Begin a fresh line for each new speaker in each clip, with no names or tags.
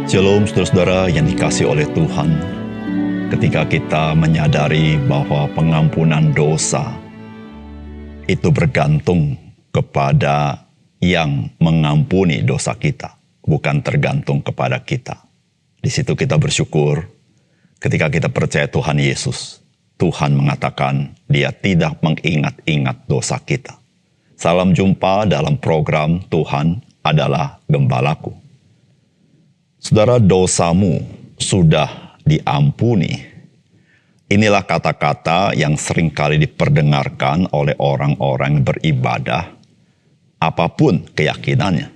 Shalom saudara-saudara yang dikasihi oleh Tuhan. Ketika kita menyadari bahwa pengampunan dosa itu bergantung kepada yang mengampuni dosa kita, bukan tergantung kepada kita. Di situ kita bersyukur ketika kita percaya Tuhan Yesus. Tuhan mengatakan Dia tidak mengingat-ingat dosa kita. Salam jumpa dalam program Tuhan adalah Gembalaku. Saudara, dosamu sudah diampuni. Inilah kata-kata yang seringkali diperdengarkan oleh orang-orang yang beribadah, apapun keyakinannya.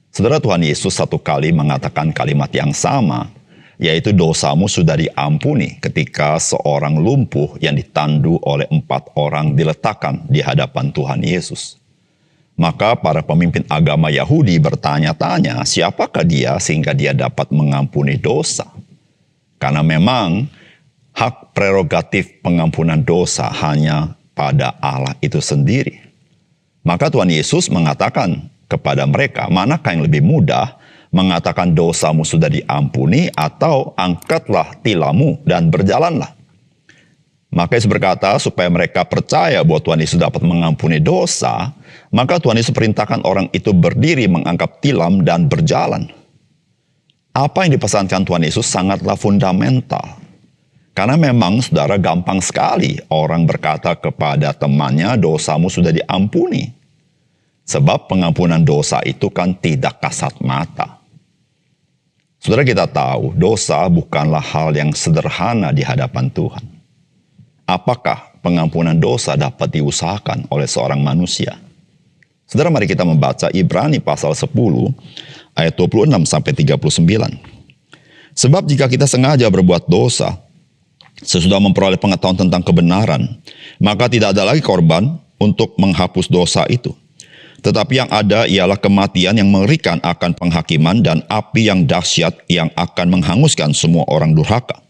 Saudara, Tuhan Yesus satu kali mengatakan kalimat yang sama, yaitu dosamu sudah diampuni ketika seorang lumpuh yang ditandu oleh 4 orang diletakkan di hadapan Tuhan Yesus. Maka para pemimpin agama Yahudi bertanya-tanya, siapakah dia sehingga dia dapat mengampuni dosa? Karena memang hak prerogatif pengampunan dosa hanya pada Allah itu sendiri. Maka Tuhan Yesus mengatakan kepada mereka, manakah yang lebih mudah mengatakan dosamu sudah diampuni atau angkatlah tilammu dan berjalanlah. Maka Yesus berkata supaya mereka percaya bahwa Tuhan Yesus dapat mengampuni dosa, maka Tuhan Yesus perintahkan orang itu berdiri mengangkat tilam dan berjalan. Apa yang dipesankan Tuhan Yesus sangatlah fundamental. Karena memang saudara gampang sekali orang berkata kepada temannya dosamu sudah diampuni. Sebab pengampunan dosa itu kan tidak kasat mata. Saudara, kita tahu dosa bukanlah hal yang sederhana di hadapan Tuhan. Apakah pengampunan dosa dapat diusahakan oleh seorang manusia? Saudara, mari kita membaca Ibrani pasal 10 ayat 26 sampai 39. Sebab jika kita sengaja berbuat dosa sesudah memperoleh pengetahuan tentang kebenaran, maka tidak ada lagi korban untuk menghapus dosa itu. Tetapi yang ada ialah kematian yang mengerikan akan penghakiman dan api yang dahsyat yang akan menghanguskan semua orang durhaka.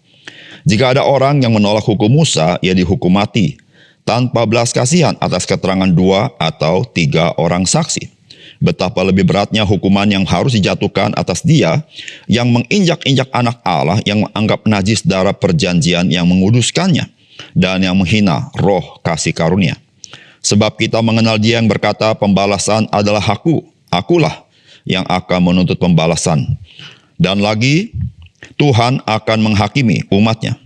Jika ada orang yang menolak hukum Musa, ia dihukum mati, tanpa belas kasihan atas keterangan 2 atau 3 orang saksi. Betapa lebih beratnya hukuman yang harus dijatuhkan atas dia yang menginjak-injak anak Allah, yang menganggap najis darah perjanjian yang menguduskannya, dan yang menghina roh kasih karunia. Sebab kita mengenal dia yang berkata, pembalasan adalah akulah yang akan menuntut pembalasan. Dan lagi, Tuhan akan menghakimi umatnya.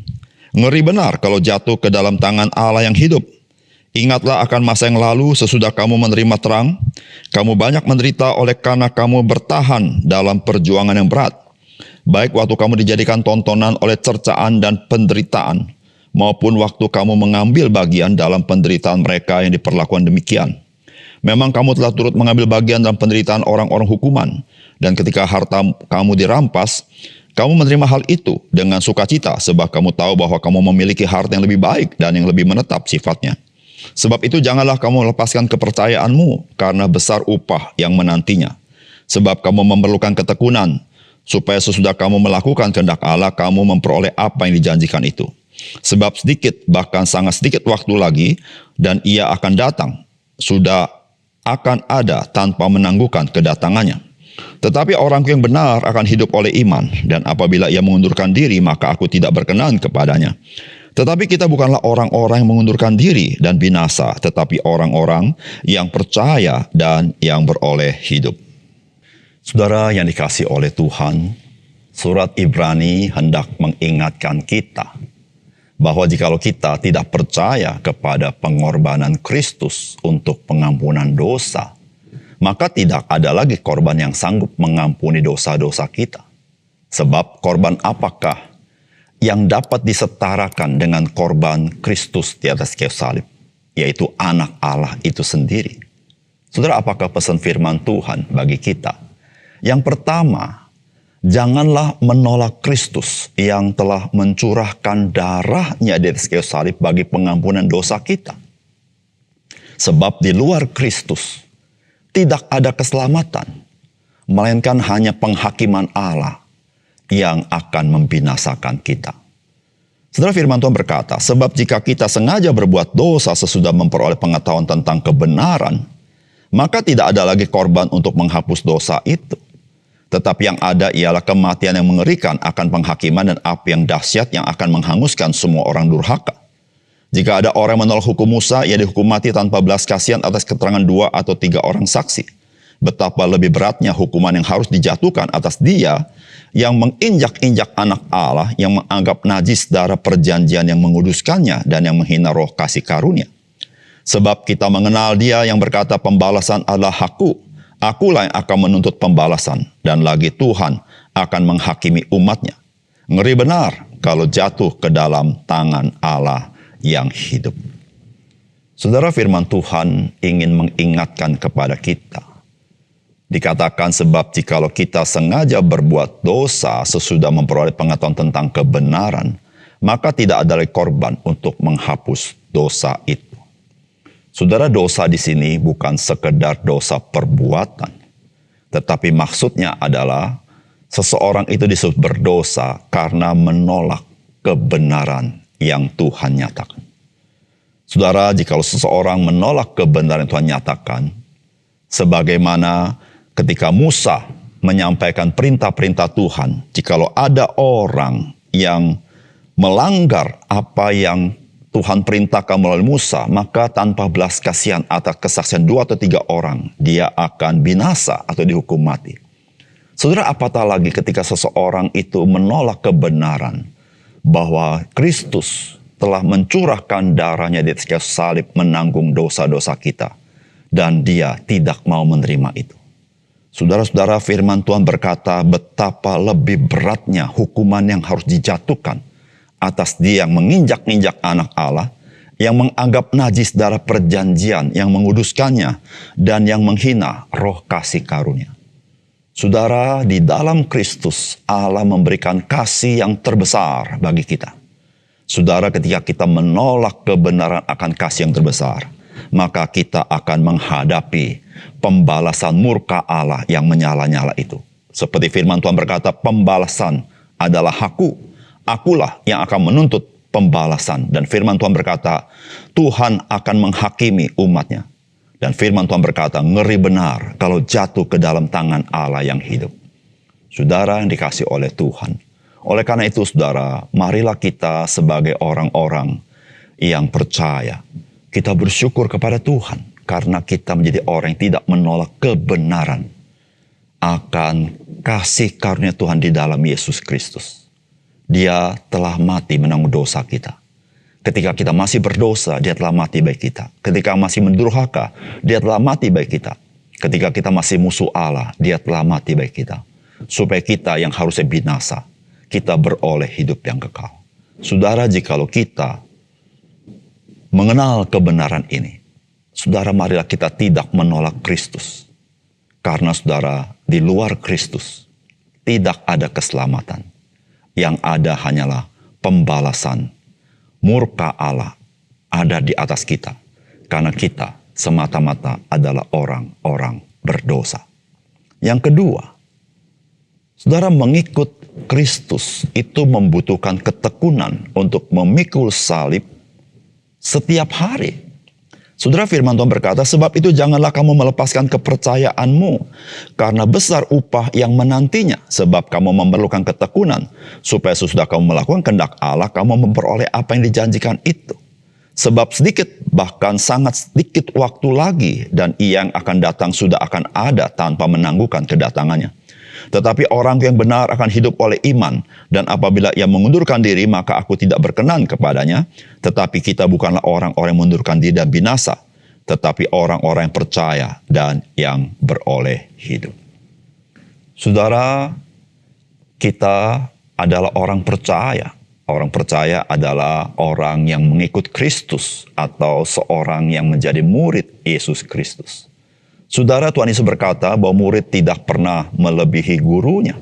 Ngeri benar kalau jatuh ke dalam tangan Allah yang hidup. Ingatlah akan masa yang lalu sesudah kamu menerima terang. Kamu banyak menderita oleh karena kamu bertahan dalam perjuangan yang berat. Baik waktu kamu dijadikan tontonan oleh cercaan dan penderitaan, maupun waktu kamu mengambil bagian dalam penderitaan mereka yang diperlakukan demikian. Memang kamu telah turut mengambil bagian dalam penderitaan orang-orang hukuman. Dan ketika harta kamu dirampas, kamu menerima hal itu dengan sukacita, sebab kamu tahu bahwa kamu memiliki harta yang lebih baik dan yang lebih menetap sifatnya. Sebab itu janganlah kamu melepaskan kepercayaanmu, karena besar upah yang menantinya. Sebab kamu memerlukan ketekunan, supaya sesudah kamu melakukan kehendak Allah, kamu memperoleh apa yang dijanjikan itu. Sebab sedikit, bahkan sangat sedikit waktu lagi, dan ia akan datang, sudah akan ada tanpa menangguhkan kedatangannya. Tetapi orangku yang benar akan hidup oleh iman, dan apabila ia mengundurkan diri, maka aku tidak berkenan kepadanya. Tetapi kita bukanlah orang-orang yang mengundurkan diri dan binasa, tetapi orang-orang yang percaya dan yang beroleh hidup. Saudara yang dikasihi oleh Tuhan, surat Ibrani hendak mengingatkan kita bahwa jikalau kita tidak percaya kepada pengorbanan Kristus untuk pengampunan dosa, maka tidak ada lagi korban yang sanggup mengampuni dosa-dosa kita. Sebab korban apakah yang dapat disetarakan dengan korban Kristus di atas kayu salib, yaitu anak Allah itu sendiri. Saudara, apakah pesan firman Tuhan bagi kita? Yang pertama, janganlah menolak Kristus yang telah mencurahkan darahnya di atas kayu salib bagi pengampunan dosa kita. Sebab di luar Kristus tidak ada keselamatan, melainkan hanya penghakiman Allah yang akan membinasakan kita. Saudara, firman Tuhan berkata, sebab jika kita sengaja berbuat dosa sesudah memperoleh pengetahuan tentang kebenaran, maka tidak ada lagi korban untuk menghapus dosa itu. Tetapi yang ada ialah kematian yang mengerikan akan penghakiman dan api yang dahsyat yang akan menghanguskan semua orang durhaka. Jika ada orang yang menolak hukum Musa, ia dihukum mati tanpa belas kasihan atas keterangan 2 atau 3 orang saksi. Betapa lebih beratnya hukuman yang harus dijatuhkan atas dia yang menginjak-injak anak Allah, yang menganggap najis darah perjanjian yang menguduskannya dan yang menghina roh kasih karunia. Sebab kita mengenal dia yang berkata pembalasan adalah hakku, akulah yang akan menuntut pembalasan, dan lagi Tuhan akan menghakimi umatnya. Ngeri benar kalau jatuh ke dalam tangan Allah yang hidup. Saudara, firman Tuhan ingin mengingatkan kepada kita. Dikatakan sebab jikalau kita sengaja berbuat dosa sesudah memperoleh pengetahuan tentang kebenaran, maka tidak ada lagi korban untuk menghapus dosa itu. Saudara, dosa di sini bukan sekedar dosa perbuatan, tetapi maksudnya adalah seseorang itu disebut berdosa karena menolak kebenaran yang Tuhan nyatakan. Saudara, jikalau seseorang menolak kebenaran yang Tuhan nyatakan, sebagaimana ketika Musa menyampaikan perintah-perintah Tuhan, jikalau ada orang yang melanggar apa yang Tuhan perintahkan melalui Musa, maka tanpa belas kasihan atas kesaksian 2 atau 3 orang, dia akan binasa atau dihukum mati. Saudara, apatah lagi ketika seseorang itu menolak kebenaran bahwa Kristus telah mencurahkan darahnya di atas kayu salib menanggung dosa-dosa kita, dan dia tidak mau menerima itu. Saudara-saudara, firman Tuhan berkata betapa lebih beratnya hukuman yang harus dijatuhkan atas dia yang menginjak-injak anak Allah, yang menganggap najis darah perjanjian, yang menguduskannya, dan yang menghina roh kasih karunia. Saudara, di dalam Kristus Allah memberikan kasih yang terbesar bagi kita. Saudara, ketika kita menolak kebenaran akan kasih yang terbesar, maka kita akan menghadapi pembalasan murka Allah yang menyala-nyala itu. Seperti firman Tuhan berkata, pembalasan adalah hakku, akulah yang akan menuntut pembalasan. Dan firman Tuhan berkata, Tuhan akan menghakimi umatnya. Dan firman Tuhan berkata, ngeri benar kalau jatuh ke dalam tangan Allah yang hidup. Saudara yang dikasih oleh Tuhan. Oleh karena itu, saudara, marilah kita sebagai orang-orang yang percaya, kita bersyukur kepada Tuhan karena kita menjadi orang yang tidak menolak kebenaran akan kasih karunia Tuhan di dalam Yesus Kristus. Dia telah mati menanggung dosa kita. Ketika kita masih berdosa, dia telah mati bagi kita. Ketika masih mendurhaka, dia telah mati bagi kita. Ketika kita masih musuh Allah, dia telah mati bagi kita. Supaya kita yang harusnya binasa, kita beroleh hidup yang kekal. Saudara, jikalau kita mengenal kebenaran ini, saudara, marilah kita tidak menolak Kristus. Karena saudara, di luar Kristus tidak ada keselamatan. Yang ada hanyalah pembalasan murka Allah ada di atas kita. Karena kita semata-mata adalah orang-orang berdosa. Yang kedua, saudara, mengikut Kristus itu membutuhkan ketekunan untuk memikul salib setiap hari. Saudara, firman Tuhan berkata, sebab itu janganlah kamu melepaskan kepercayaanmu, karena besar upah yang menantinya. Sebab kamu memerlukan ketekunan, supaya sesudah kamu melakukan kehendak Allah, kamu memperoleh apa yang dijanjikan itu. Sebab sedikit, bahkan sangat sedikit waktu lagi, dan Ia yang akan datang sudah akan ada tanpa menangguhkan kedatangannya. Tetapi orang yang benar akan hidup oleh iman, dan apabila ia mengundurkan diri, maka aku tidak berkenan kepadanya. Tetapi kita bukanlah orang-orang yang mengundurkan diri dan binasa, tetapi orang-orang yang percaya dan yang beroleh hidup. Saudara, kita adalah orang percaya. Orang percaya adalah orang yang mengikut Kristus, atau seorang yang menjadi murid Yesus Kristus. Saudara, Tuhan Yesus berkata bahwa murid tidak pernah melebihi gurunya.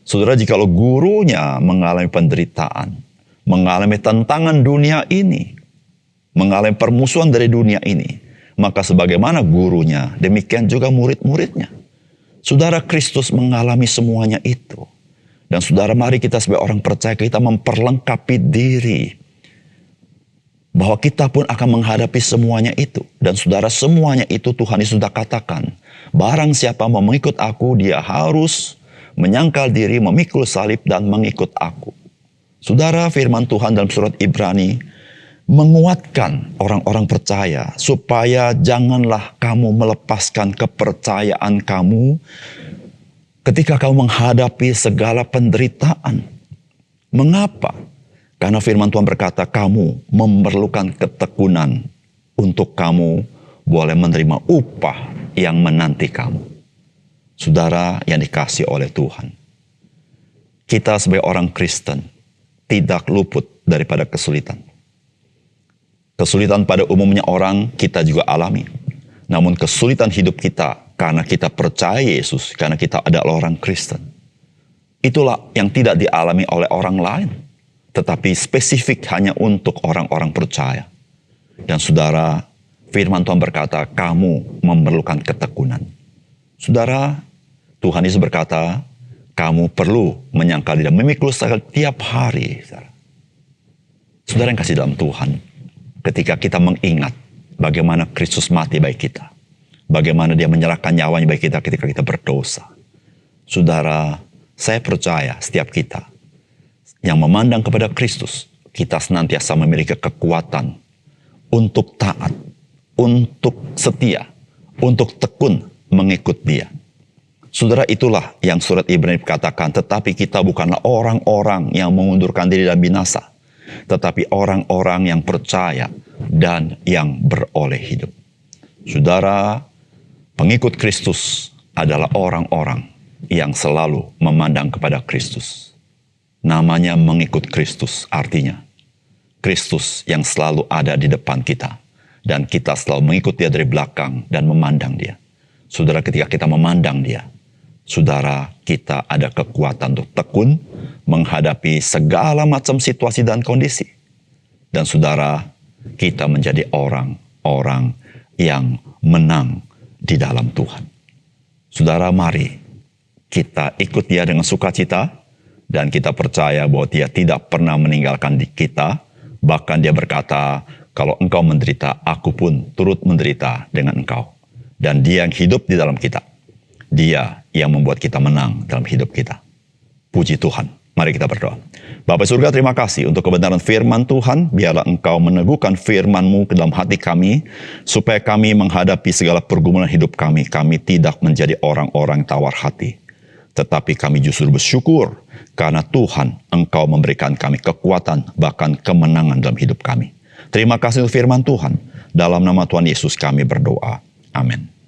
Saudara, jikalau gurunya mengalami penderitaan, mengalami tantangan dunia ini, mengalami permusuhan dari dunia ini, maka sebagaimana gurunya, demikian juga murid-muridnya. Saudara, Kristus mengalami semuanya itu. Dan saudara, mari kita sebagai orang percaya, kita memperlengkapi diri bahwa kita pun akan menghadapi semuanya itu. Dan saudara, semuanya itu Tuhan Yesus sudah katakan, barang siapa mau mengikut aku, dia harus menyangkal diri, memikul salib, dan mengikut aku. Saudara, firman Tuhan dalam surat Ibrani menguatkan orang-orang percaya supaya janganlah kamu melepaskan kepercayaan kamu ketika kamu menghadapi segala penderitaan. Mengapa? Karena firman Tuhan berkata, kamu memerlukan ketekunan untuk kamu boleh menerima upah yang menanti kamu. Saudara yang dikasihi oleh Tuhan, kita sebagai orang Kristen tidak luput daripada kesulitan. Kesulitan pada umumnya orang kita juga alami. Namun kesulitan hidup kita karena kita percaya Yesus, karena kita adalah orang Kristen. Itulah yang tidak dialami oleh orang lain, tetapi spesifik hanya untuk orang-orang percaya. Dan saudara, firman Tuhan berkata, kamu memerlukan ketekunan. Saudara, Tuhan Yesus berkata, kamu perlu menyangkal diri, memikul salib tiap hari. Saudara yang kasih dalam Tuhan, ketika kita mengingat bagaimana Kristus mati bagi kita, bagaimana dia menyerahkan nyawanya bagi kita ketika kita berdosa. Saudara, saya percaya setiap kita yang memandang kepada Kristus, kita senantiasa memiliki kekuatan untuk taat, untuk setia, untuk tekun mengikut dia. Saudara, itulah yang surat Ibrani katakan, tetapi kita bukanlah orang-orang yang mengundurkan diri dan binasa, tetapi orang-orang yang percaya dan yang beroleh hidup. Saudara, pengikut Kristus adalah orang-orang yang selalu memandang kepada Kristus. Namanya mengikut Kristus, artinya Kristus yang selalu ada di depan kita, dan kita selalu mengikut dia dari belakang dan memandang dia. Saudara, ketika kita memandang dia, saudara, kita ada kekuatan untuk tekun menghadapi segala macam situasi dan kondisi. Dan saudara, kita menjadi orang-orang yang menang di dalam Tuhan. Saudara, mari kita ikut dia dengan sukacita, dan kita percaya bahwa dia tidak pernah meninggalkan kita. Bahkan dia berkata, kalau engkau menderita, aku pun turut menderita dengan engkau. Dan dia yang hidup di dalam kita. Dia yang membuat kita menang dalam hidup kita. Puji Tuhan. Mari kita berdoa. Bapa surga, terima kasih untuk kebenaran firman Tuhan. Biarlah engkau meneguhkan firman-Mu ke dalam hati kami, supaya kami menghadapi segala pergumulan hidup kami. Kami tidak menjadi orang-orang tawar hati, tetapi kami justru bersyukur karena Tuhan, engkau memberikan kami kekuatan, bahkan kemenangan dalam hidup kami. Terima kasih untuk firman Tuhan. Dalam nama Tuhan Yesus kami berdoa. Amin.